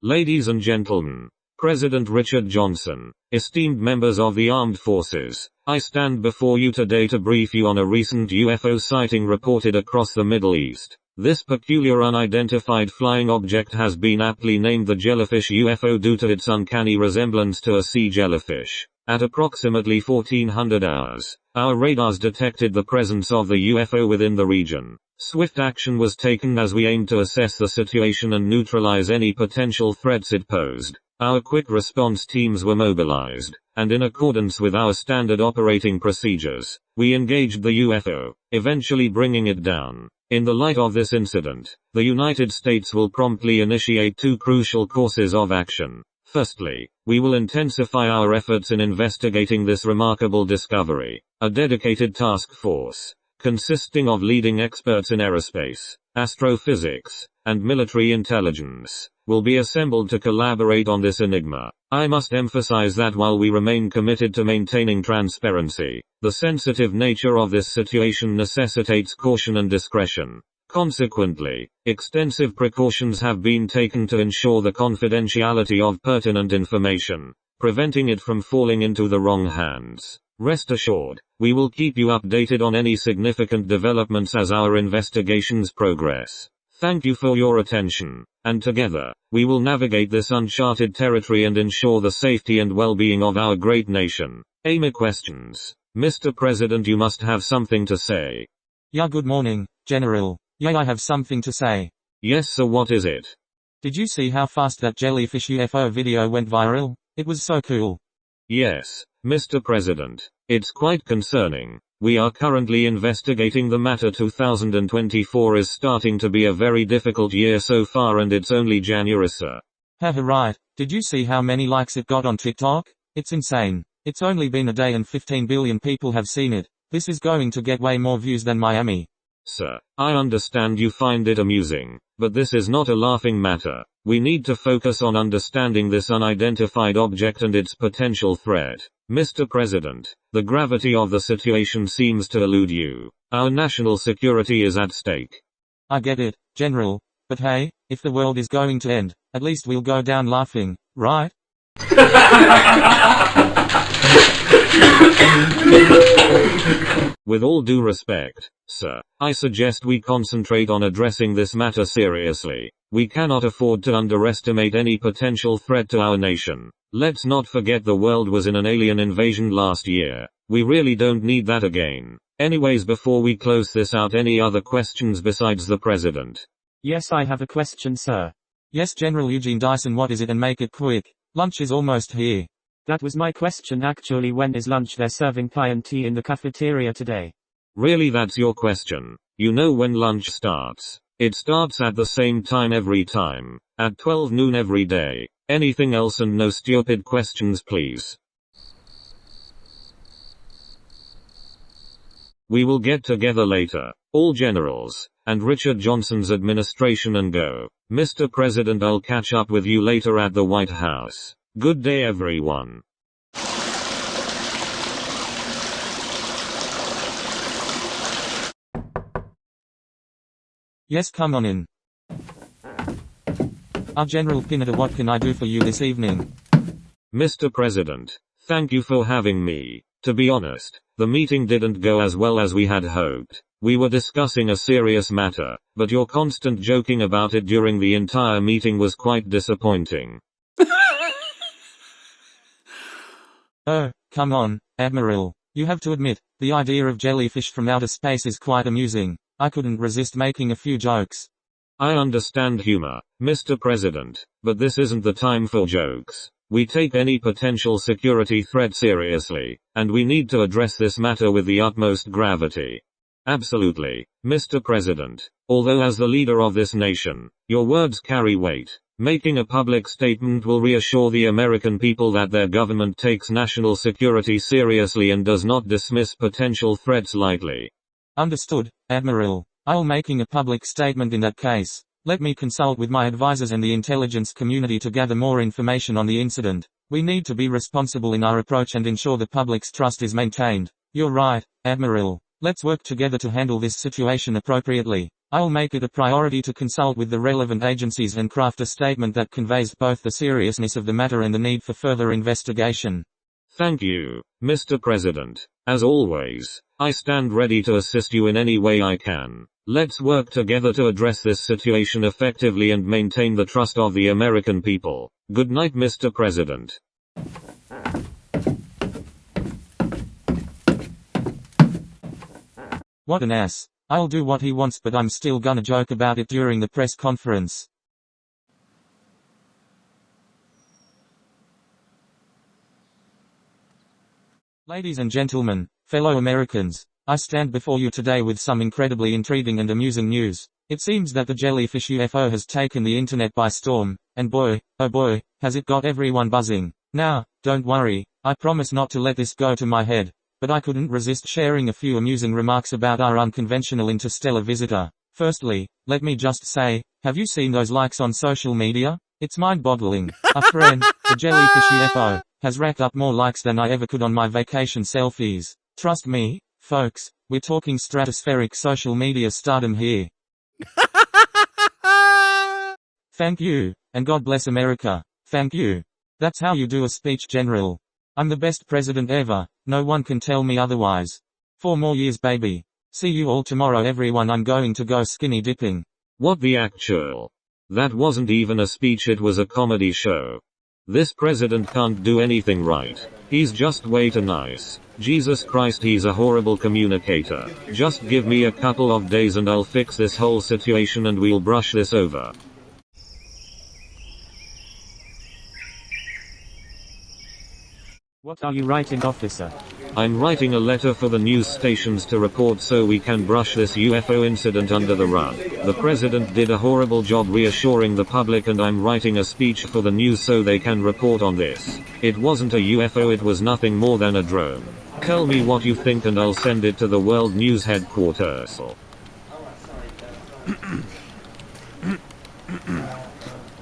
Ladies and gentlemen, President Richard Johnson, esteemed members of the armed forces, I stand before you today to brief you on a recent UFO sighting reported across the Middle East. This peculiar unidentified flying object has been aptly named the jellyfish UFO due to its uncanny resemblance to a sea jellyfish. At approximately 1400 hours, our radars detected the presence of the UFO within the region. Swift action was taken as we aimed to assess the situation and neutralize any potential threats it posed. Our quick response teams were mobilized, and in accordance with our standard operating procedures, we engaged the UFO, eventually bringing it down. In the light of this incident, the United States will promptly initiate two crucial courses of action. Firstly, we will intensify our efforts in investigating this remarkable discovery. A dedicated task force, consisting of leading experts in aerospace, astrophysics, and military intelligence, will be assembled to collaborate on this enigma. I must emphasize that while we remain committed to maintaining transparency, the sensitive nature of this situation necessitates caution and discretion. Consequently, extensive precautions have been taken to ensure the confidentiality of pertinent information, preventing it from falling into the wrong hands. Rest assured, we will keep you updated on any significant developments as our investigations progress. Thank you for your attention, and together, we will navigate this uncharted territory and ensure the safety and well-being of our great nation. Any questions? Mr. President, you must have something to say. Yeah, good morning, General. Yeah, I have something to say. Yes, sir, what is it? Did you see how fast that jellyfish UFO video went viral? It was so cool. Yes, Mr. President. It's quite concerning. We are currently investigating the matter. 2024 is starting to be a very difficult year so far, and it's only January, sir. Haha, right. Did you see how many likes it got on TikTok? It's insane. It's only been a day and 15 billion people have seen it. This is going to get way more views than Miami. Sir, I understand you find it amusing, but this is not a laughing matter. We need to focus on understanding this unidentified object and its potential threat. Mr. President, the gravity of the situation seems to elude you. Our national security is at stake. I get it, General, but hey, if the world is going to end, at least we'll go down laughing, right? With all due respect, sir, I suggest we concentrate on addressing this matter seriously. We cannot afford to underestimate any potential threat to our nation. Let's not forget the world was in an alien invasion last year. We really don't need that again. Anyways, before we close this out, any other questions besides the President? Yes, I have a question, sir. Yes, General Eugene Dyson, what is it, and make it quick. Lunch is almost here. That was my question actually. When is lunch? They're serving pie and tea in the cafeteria today. Really, that's your question? You know when lunch starts? It starts at the same time every time. At 12 noon every day. Anything else? And no stupid questions, please. We will get together later, all generals, and Richard Johnson's administration, and go. Mr. President, I'll catch up with you later at the White House. Good day, everyone. Yes, come on in. Our General Pineda, what can I do for you this evening? Mr. President, thank you for having me. To be honest, the meeting didn't go as well as we had hoped. We were discussing a serious matter, but your constant joking about it during the entire meeting was quite disappointing. Oh, come on, Admiral. You have to admit, the idea of jellyfish from outer space is quite amusing. I couldn't resist making a few jokes. I understand humor, Mr. President, but this isn't the time for jokes. We take any potential security threat seriously, and we need to address this matter with the utmost gravity. Absolutely, Mr. President. Although as the leader of this nation, your words carry weight. Making a public statement will reassure the American people that their government takes national security seriously and does not dismiss potential threats lightly. Understood, Admiral. I'll making a public statement in that case. Let me consult with my advisors and the intelligence community to gather more information on the incident. We need to be responsible in our approach and ensure the public's trust is maintained. You're right, Admiral. Let's work together to handle this situation appropriately. I'll make it a priority to consult with the relevant agencies and craft a statement that conveys both the seriousness of the matter and the need for further investigation. Thank you, Mr. President. As always, I stand ready to assist you in any way I can. Let's work together to address this situation effectively and maintain the trust of the American people. Good night, Mr. President. What an ass. I'll do what he wants, but I'm still gonna joke about it during the press conference. Ladies and gentlemen, fellow Americans, I stand before you today with some incredibly intriguing and amusing news. It seems that the jellyfish UFO has taken the internet by storm, and boy, oh boy, has it got everyone buzzing. Now, don't worry, I promise not to let this go to my head, but I couldn't resist sharing a few amusing remarks about our unconventional interstellar visitor. Firstly, let me just say, have you seen those likes on social media? It's mind-boggling. Our friend, the jellyfish UFO, has racked up more likes than I ever could on my vacation selfies. Trust me, folks, we're talking stratospheric social media stardom here. Thank you, and God bless America. Thank you. That's how you do a speech, General. I'm the best president ever, no one can tell me otherwise. 4 more years, baby. See you all tomorrow, everyone. I'm going to go skinny dipping. What the actual? That wasn't even a speech, it was a comedy show. This president can't do anything right. He's just way too nice. Jesus Christ, he's a horrible communicator. Just give me a couple of days and I'll fix this whole situation and we'll brush this over. What are you writing, officer? I'm writing a letter for the news stations to report so we can brush this UFO incident under the rug. The president did a horrible job reassuring the public and I'm writing a speech for the news so they can report on this. It wasn't a UFO, it was nothing more than a drone. Tell me what you think and I'll send it to the World News headquarters.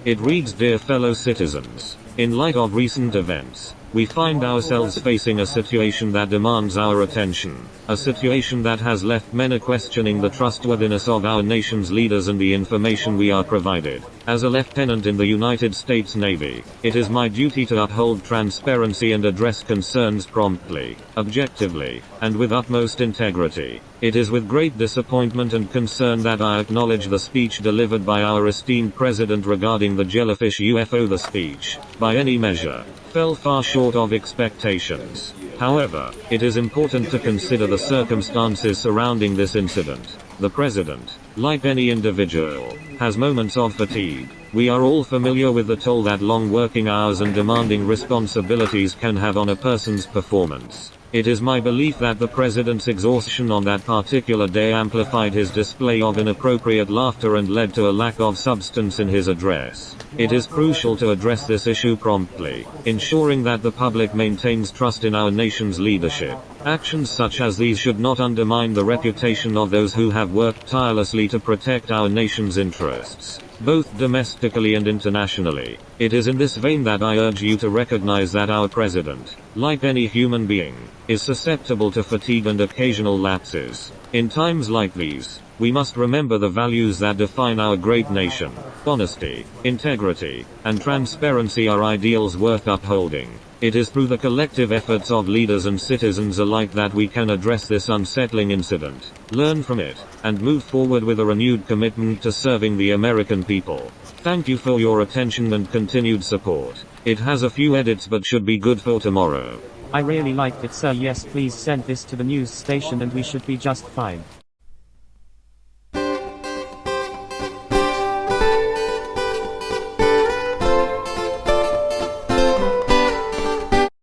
It reads, Dear fellow citizens, in light of recent events, we find ourselves facing a situation that demands our attention, a situation that has left many questioning the trustworthiness of our nation's leaders and the information we are provided. As a lieutenant in the United States Navy, it is my duty to uphold transparency and address concerns promptly, objectively, and with utmost integrity. It is with great disappointment and concern that I acknowledge the speech delivered by our esteemed president regarding the jellyfish UFO. The speech, by any measure, fell far short of expectations. However, it is important to consider the circumstances surrounding this incident. The president, like any individual, has moments of fatigue. We are all familiar with the toll that long working hours and demanding responsibilities can have on a person's performance. It is my belief that the president's exhaustion on that particular day amplified his display of inappropriate laughter and led to a lack of substance in his address. It is crucial to address this issue promptly, ensuring that the public maintains trust in our nation's leadership. Actions such as these should not undermine the reputation of those who have worked tirelessly to protect our nation's interests, both domestically and internationally. It is in this vein that I urge you to recognize that our president, like any human being, is susceptible to fatigue and occasional lapses. In times like these, we must remember the values that define our great nation. Honesty, integrity, and transparency are ideals worth upholding. It is through the collective efforts of leaders and citizens alike that we can address this unsettling incident, learn from it, and move forward with a renewed commitment to serving the American people. Thank you for your attention and continued support. It has a few edits but should be good for tomorrow. I really liked it, sir. Yes, please send this to the news station and we should be just fine.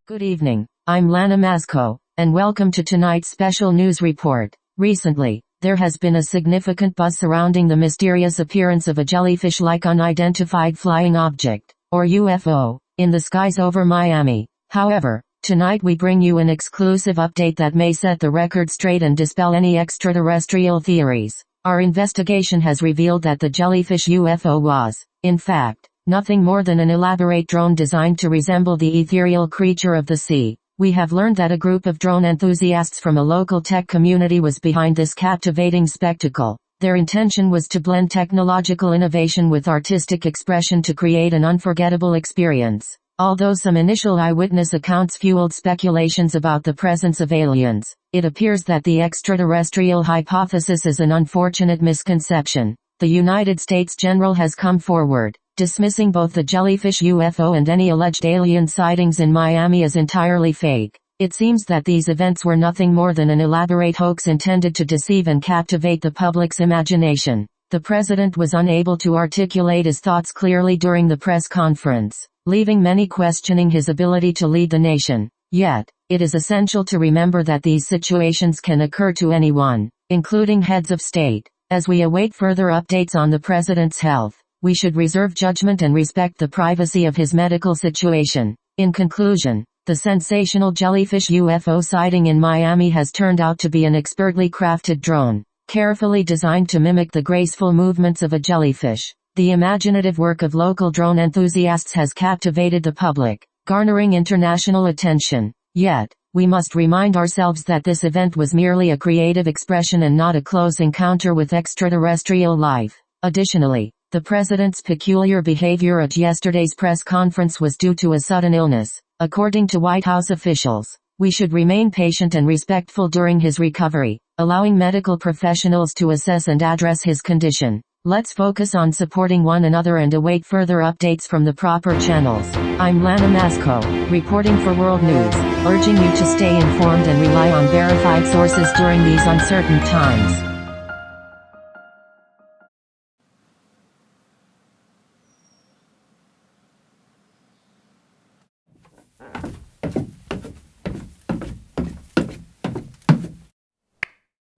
Good evening, I'm Lana Masco, and welcome to tonight's special news report. Recently, there has been a significant buzz surrounding the mysterious appearance of a jellyfish-like unidentified flying object, or UFO, in the skies over Miami. However, tonight we bring you an exclusive update that may set the record straight and dispel any extraterrestrial theories. Our investigation has revealed that the jellyfish UFO was, in fact, nothing more than an elaborate drone designed to resemble the ethereal creature of the sea. We have learned that a group of drone enthusiasts from a local tech community was behind this captivating spectacle. Their intention was to blend technological innovation with artistic expression to create an unforgettable experience. Although some initial eyewitness accounts fueled speculations about the presence of aliens, it appears that the extraterrestrial hypothesis is an unfortunate misconception. The United States General has come forward, dismissing both the jellyfish UFO and any alleged alien sightings in Miami as entirely fake. It seems that these events were nothing more than an elaborate hoax intended to deceive and captivate the public's imagination. The president was unable to articulate his thoughts clearly during the press conference, leaving many questioning his ability to lead the nation. Yet, it is essential to remember that these situations can occur to anyone, including heads of state. As we await further updates on the president's health, we should reserve judgment and respect the privacy of his medical situation. In conclusion, the sensational jellyfish UFO sighting in Miami has turned out to be an expertly crafted drone, carefully designed to mimic the graceful movements of a jellyfish. The imaginative work of local drone enthusiasts has captivated the public, garnering international attention. Yet, we must remind ourselves that this event was merely a creative expression and not a close encounter with extraterrestrial life. Additionally, the president's peculiar behavior at yesterday's press conference was due to a sudden illness, according to White House officials. We should remain patient and respectful during his recovery, allowing medical professionals to assess and address his condition. Let's focus on supporting one another and await further updates from the proper channels. I'm Lana Masco, reporting for World News, urging you to stay informed and rely on verified sources during these uncertain times.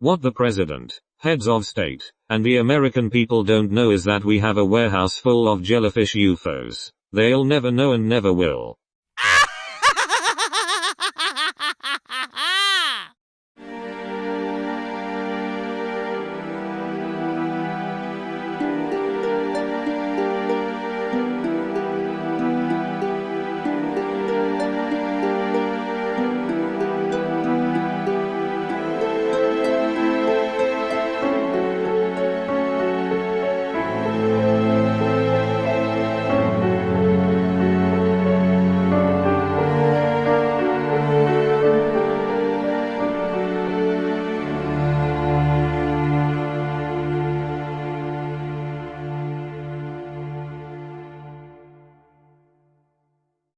What the president, heads of state, and the American people don't know is that we have a warehouse full of jellyfish UFOs. They'll never know and never will.